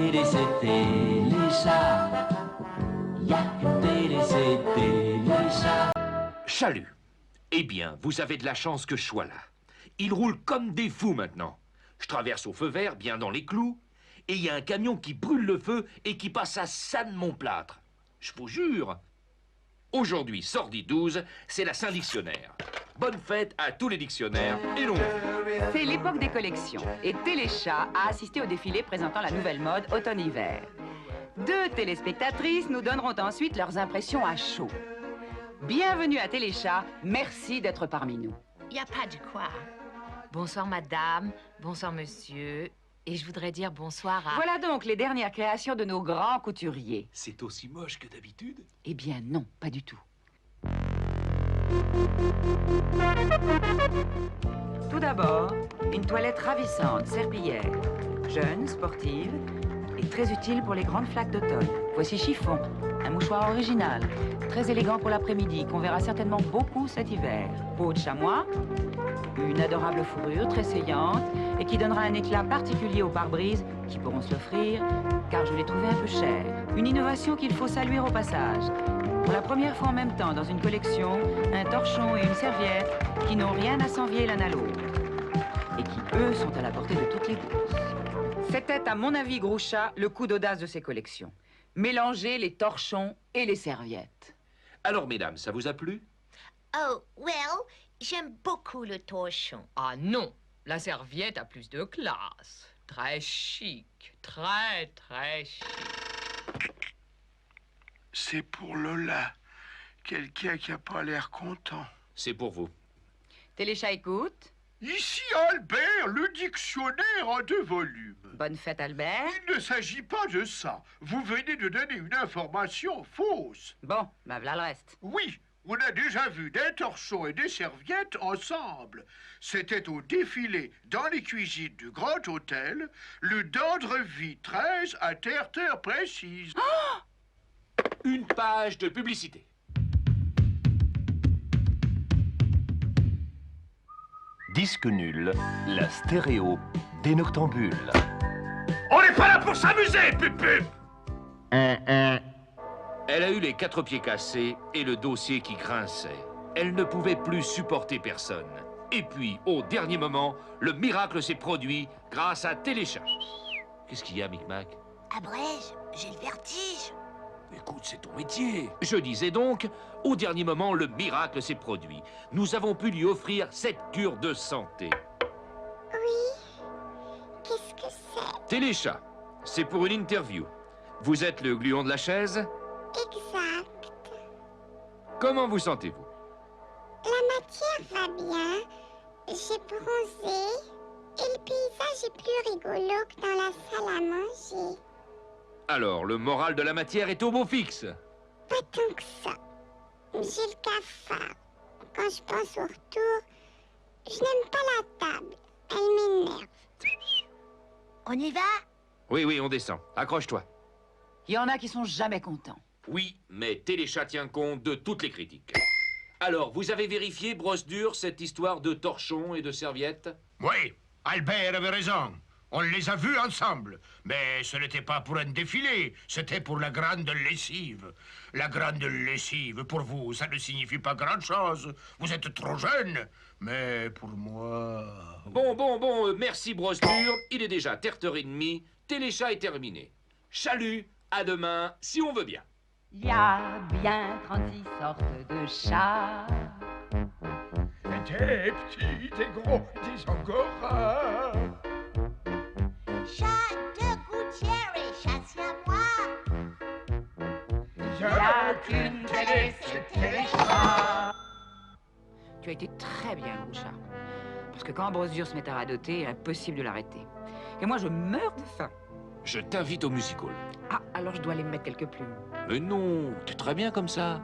télé, c'est Téléchat. Y'a qu'une télé, c'est Téléchat. Chalut. Eh bien, vous avez de la chance que je sois là. Ils roulent comme des fous maintenant. Je traverse au feu vert, bien dans les clous, et il y a un camion qui brûle le feu et qui passe à ça de mon plâtre. Je vous jure. Aujourd'hui, sordi 12, c'est la Saint-Dictionnaire. Bonne fête à tous les dictionnaires et longue vie. C'est l'époque des collections et Téléchat a assisté au défilé présentant la nouvelle mode automne-hiver. 2 téléspectatrices nous donneront ensuite leurs impressions à chaud. Bienvenue à Téléchat, merci d'être parmi nous. Il n'y a pas de quoi. Bonsoir madame, bonsoir monsieur, et je voudrais dire bonsoir à... Voilà donc les dernières créations de nos grands couturiers. C'est aussi moche que d'habitude? Eh bien non, pas du tout. Tout d'abord, une toilette ravissante, serpillière, jeune, sportive et très utile pour les grandes flaques d'automne. Voici chiffon, un mouchoir original, très élégant pour l'après-midi, qu'on verra certainement beaucoup cet hiver. Peau de chamois, une adorable fourrure très saillante et qui donnera un éclat particulier aux pare-brises qui pourront se l'offrir, car je l'ai trouvé un peu cher. Une innovation qu'il faut saluer au passage. Pour la première fois en même temps dans une collection, un torchon et une serviette qui n'ont rien à s'envier l'un à l'autre et qui, eux, sont à la portée de toutes les bourses. C'était, à mon avis, Grouchat, le coup d'audace de ces collections. Mélanger les torchons et les serviettes. Alors, mesdames, ça vous a plu? Oh, well, j'aime beaucoup le torchon. Ah non, la serviette a plus de classe. Très chic, très chic. C'est pour Lola. Quelqu'un qui a pas l'air content. C'est pour vous. Téléchat écoute. Ici Albert, le dictionnaire en 2 volumes. Bonne fête, Albert. Il ne s'agit pas de ça. Vous venez de donner une information fausse. Bon, ben voilà le reste. Oui, on a déjà vu des torchons et des serviettes ensemble. C'était au défilé dans les cuisines du Grand Hôtel, le Dandrevie 13 à terre précise. Une page de publicité. Disque nul, la stéréo des noctambules. On n'est pas là pour s'amuser, pup. Elle a eu les 4 pieds cassés et le dossier qui grinçait. Elle ne pouvait plus supporter personne. Et puis, au dernier moment, le miracle s'est produit grâce à Téléchat. Qu'est-ce qu'il y a, Micmac? Abrège, j'ai le vertige. Écoute, c'est ton métier. Je disais donc, au dernier moment, le miracle s'est produit. Nous avons pu lui offrir cette cure de santé. Oui. Qu'est-ce que c'est? Téléchat, c'est pour une interview. Vous êtes le gluon de la chaise? Exact. Comment vous sentez-vous? La matière va bien. J'ai bronzé. Et le paysage est plus rigolo que dans la salle à manger. Alors, le moral de la matière est au beau fixe. Pas tant que ça. J'ai le cafard. Quand je pense au retour, je n'aime pas la table. Elle m'énerve. On y va? Oui, on descend. Accroche-toi. Il y en a qui sont jamais contents. Oui, mais Téléchat tient compte de toutes les critiques. Alors, vous avez vérifié, brosse dure, cette histoire de torchons et de serviettes? Oui, Albert avait raison. On les a vus ensemble. Mais ce n'était pas pour un défilé, c'était pour la grande lessive. La grande lessive, pour vous, ça ne signifie pas grand-chose. Vous êtes trop jeune. Mais pour moi... Bon, merci brosse dure. Il est déjà terre-heure et demie. Téléchat est terminé. Chalut, à demain, si on veut bien. Il y a bien 36 sortes de chats. Des petits, des gros, des angoras. Chat de gouttière et chat siamois. Il y a qu'une télé, c'est Téléchat. Tu as été très bien, Grouchat. Parce que quand Brosse Dure se met à radoter, impossible de l'arrêter. Et moi, je meurs de faim. Je t'invite au musical. Ah, alors je dois aller me mettre quelques plumes. Mais non, t'es très bien comme ça.